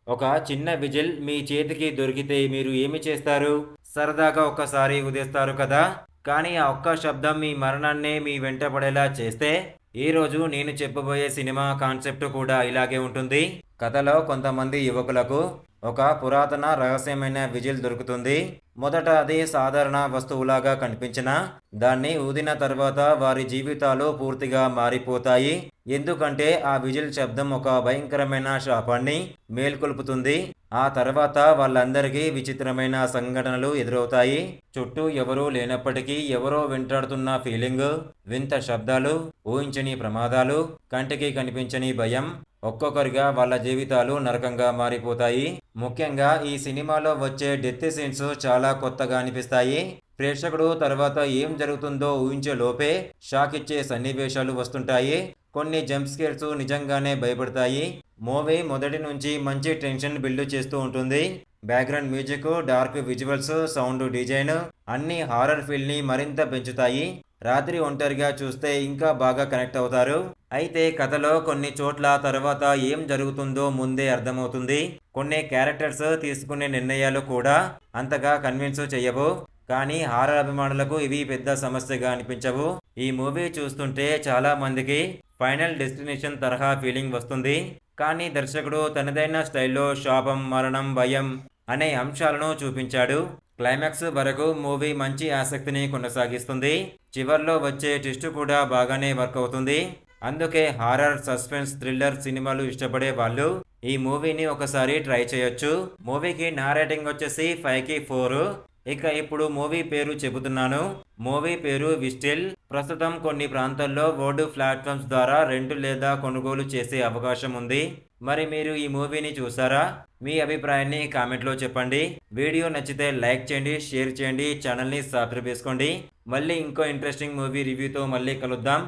ఒక చిన్న విజిల్ మీ చేతికి దొరికితే మీరు ఏమి చేస్తారు? సరదాగా ఒక్కసారి ఊదేస్తారు కదా! కానీ ఆ ఒక్క శబ్దం మీ మరణాన్నే మీ వెంట పడేలా చేస్తే, ఈరోజు నేను చెప్పబోయే సినిమా కాన్సెప్ట్ కూడా ఇలాగే ఉంటుంది. కథలో కొంతమంది యువకులకు ఒక పురాతన రహస్యమైన విజిల్ దొరుకుతుంది. మొదట అది సాధారణ వస్తువులాగా కనిపించినా, దాన్ని ఊదిన తర్వాత వారి జీవితాలు పూర్తిగా మారిపోతాయి. ఎందుకంటే ఆ విజిల్ శబ్దం ఒక భయంకరమైన శాపాన్ని మేల్కొల్పుతుంది. ఆ తర్వాత వాళ్ళందరికీ విచిత్రమైన సంఘటనలు ఎదురవుతాయి. చుట్టూ ఎవరూ లేనప్పటికీ ఎవరో వెంటాడుతున్న ఫీలింగ్, వింత శబ్దాలు, ఊహించని ప్రమాదాలు, కంటికి కనిపించని భయం. ఒక్కొక్కరిగా వాళ్ళ జీవితాలు నరకంగా మారిపోతాయి. ముఖ్యంగా ఈ సినిమాలో వచ్చే డెత్ సీన్స్ చాలా కొత్తగా అనిపిస్తాయి. ప్రేక్షకుడు తర్వాత ఏం జరుగుతుందో ఊహించే లోపే షాక్ ఇచ్చే సన్నివేశాలు వస్తుంటాయి. కొన్ని జంప్ స్కేర్స్ నిజంగానే భయపడతాయి. మూవీ మొదటి నుంచి మంచి టెన్షన్ బిల్డ్ చేస్తూ ఉంటుంది. Background music, dark visuals, sound design అన్నీ హారర్ ఫీల్ని మరింత పెంచుతాయి. రాత్రి ఒంటరిగా చూస్తే ఇంకా బాగా కనెక్ట్ అవుతారు. అయితే కథలో కొన్ని చోట్ల తర్వాత ఏం జరుగుతుందో ముందే అర్థమవుతుంది. కొన్ని క్యారెక్టర్స్ తీసుకునే నిర్ణయాలు కూడా అంతగా కన్విన్స్ చెయ్యవు. కానీ హారర్ అభిమానులకు ఇవి పెద్ద సమస్యగా అనిపించవు. ఈ మూవీ చూస్తుంటే చాలా మందికి ఫైనల్ డెస్టినేషన్ తరహా ఫీలింగ్ వస్తుంది. కానీ దర్శకుడు తనదైన స్టైల్లో శాపం, మరణం, భయం అనే అంశాలను చూపించాడు. క్లైమాక్స్ వరకు మూవీ మంచి ఆసక్తిని కొనసాగిస్తుంది. చివర్లో వచ్చే ట్విస్ట్ కూడా బాగానే వర్క్ అవుతుంది. అందుకే హారర్, సస్పెన్స్, థ్రిల్లర్ సినిమాలు ఇష్టపడే వాళ్ళు ఈ మూవీని ఒకసారి ట్రై చేయొచ్చు. మూవీకి నా రేటింగ్ వచ్చేసి 5కి 4. ఇక ఇప్పుడు మూవీ పేరు చెబుతున్నాను. మూవీ పేరు విస్టిల్. ప్రస్తుతం కొన్ని ప్రాంతాల్లో రోడ్డు ప్లాట్ఫామ్స్ ద్వారా రెంట్ లేదా కొనుగోలు చేసే అవకాశం ఉంది. మరి మీరు ఈ మూవీని చూసారా? మీ అభిప్రాయాన్ని కామెంట్లో చెప్పండి. వీడియో నచ్చితే లైక్ చేయండి, షేర్ చేయండి, ఛానల్ని సబ్స్క్రైబ్ చేసుకోండి. మళ్ళీ ఇంకో ఇంట్రెస్టింగ్ మూవీ రివ్యూతో మళ్ళీ కలుద్దాం.